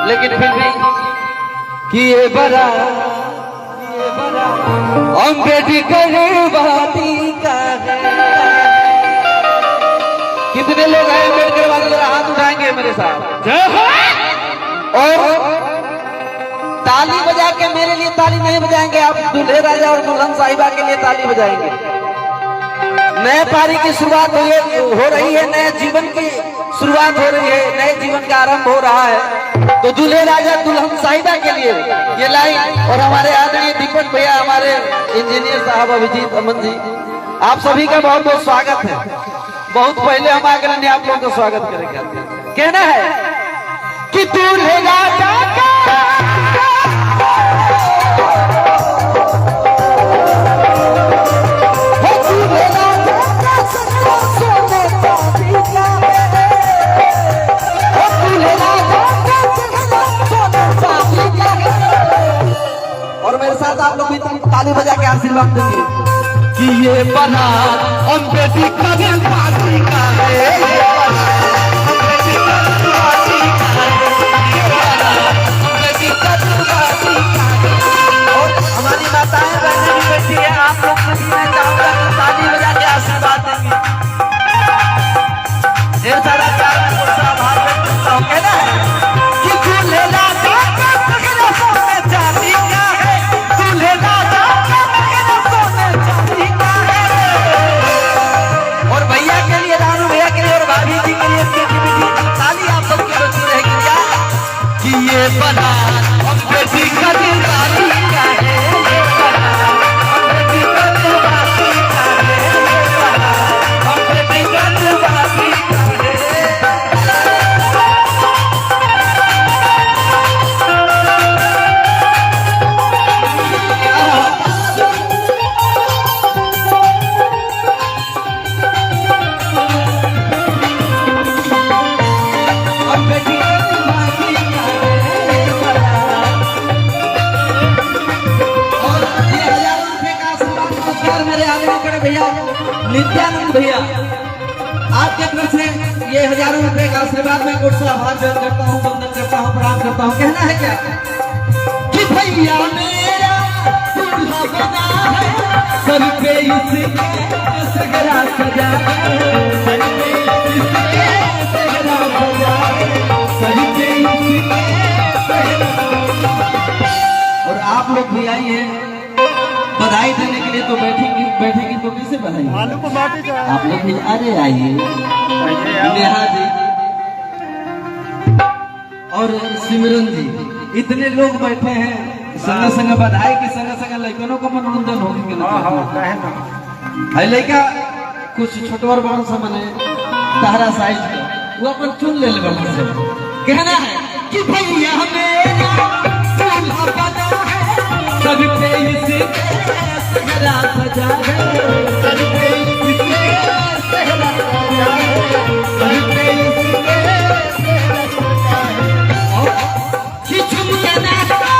लेकिन फिर भी कि ये बड़ा अम्बेडकर वादी का है। कितने लोग हैं अम्बेडकर वादी? जरा हाथ उठाएंगे मेरे साथ और ताली बजा के मेरे लिए ताली नहीं बजाएंगे आप, दूल्हे राजा और दुल्हन साहिबा के लिए ताली बजाएंगे। नए पारी की शुरुआत हो रही है, नए जीवन की शुरुआत हो रही है, नए जीवन का आरंभ हो रहा है। तो दूल्हे राजा दुल्हन साहिबा के लिए ये लाइन और हमारे आदरणीय दीपक भैया, हमारे इंजीनियर साहब अभिजीत अमन जी, आप सभी का बहुत बहुत स्वागत है। बहुत पहले हम आगे आप लोगों का स्वागत करेंगे। कहना है कि दूल्हे राजा और मेरे साथ आप लोग भी ताली बजा के आशीर्वाद देंगे कि ये बना अम्बेडकर वादी का है। और हमारी माताएं बहनें भी बैठी है, आप लोग से भी मैं चाहूंगा कि ताली बजा के आशीर्वाद देंगे। ढेर सारा प्यार आभार व्यक्त करता हूँ। कहना है कि दूल्हे राजा का सोने चांदी का है, दूल्हे राजा का सोने चांदी का है। और भैया के लिए, रानू भैया के लिए और भाभी जी के लिए ताली आप लोग की बची रहेगी क्या कि ये बना अम्बेडकर वादी का है, अम्बेडकर वादी का है, अम्बेडकर वादी का है। नित्यानंद भैया आपके तरफ से ये हजारों रुपए का आशीर्वाद मैं कोट से आभार व्यक्त करता हूँ, वंदन करता हूँ, प्रणाम करता हूँ। कहना है क्या कि भैया मेरा दूल्हा बना है, सर पे इसके सगरा सजा है, सर पे इसके सगरा सजा है, सर पे इसके सगरा। और आप लोग भी आई है बधाई देने के लिए, तो बैठेगी तो कैसे बधाई? आप लोग भी अरे आइए, नेहा जी और सिमरन जी, इतने लोग बैठे हैं, संग संग बधाई की संग संग लड़कों को मनोरंजन होगी है। लड़का कुछ छोटवर बड़ सा मने तारा साइज का वो अपन चुन ले से। कहना है कि भैया मेरा दूल्हा बना है, सब पे इसके सगरा सजा है, सब पे इसके सगरा सजा है, सब पे इसके सगरा सजा है। और कि झुमके नाचो,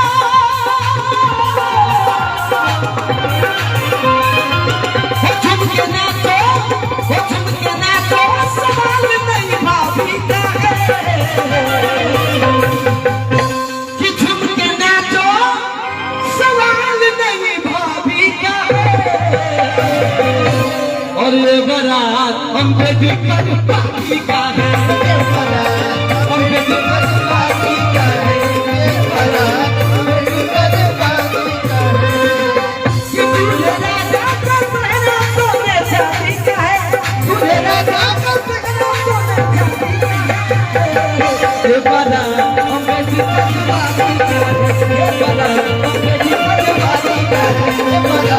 झुमके नाचो, झुमके नाचो, सवाल नहीं भाभी का है कि झुमके नाचो, सवाल नहीं भाभी का है। और ये बारात अम्बेडकर वादी का है, अम्बेडकर वादी का है, ये बारात अम्बेडकर वादी का है। कि दूल्हे राजा का पहना सोने चांदी का है, दूल्हे राजा का पहना सोने चांदी का है। ये बारात अम्बेडकर वादी का है, ये बारात अम्बेडकर वादी का है।